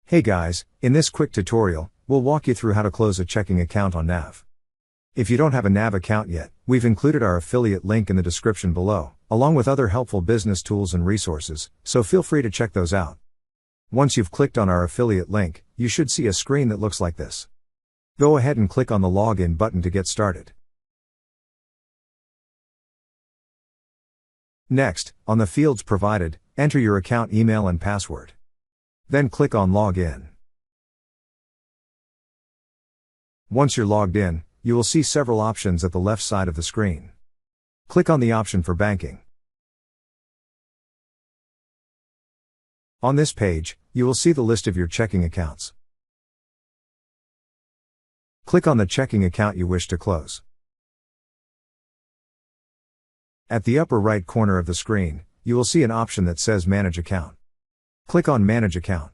Hey guys, in this quick tutorial, we'll walk you through how to close a checking account on Nav. If you don't have a Nav account yet, we've included our affiliate link in the description below, along with other helpful business tools and resources, so feel free to check those out. Once you've clicked on our affiliate link, you should see a screen that looks like this. Go ahead and click on the Login button to get started. Next, on the fields provided, enter your account email and password. Then click on Login. Once you're logged in, you will see several options at the left side of the screen. Click on the option for banking. On this page, you will see the list of your checking accounts. Click on the checking account you wish to close. At the upper right corner of the screen, you will see an option that says Manage Account. Click on Manage Account.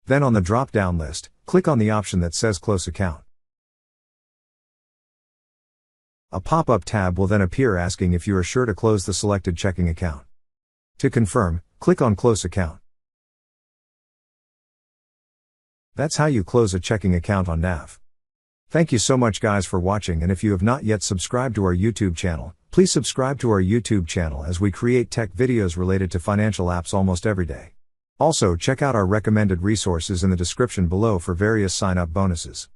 Then on the drop-down list, click on the option that says Close Account. A pop-up tab will then appear asking if you are sure to close the selected checking account. To confirm, click on Close Account. That's how you close a checking account on Nav. Thank you so much guys for watching, and if you have not yet subscribed to our YouTube channel, please subscribe to our YouTube channel as we create tech videos related to financial apps almost every day. Also check out our recommended resources in the description below for various sign-up bonuses.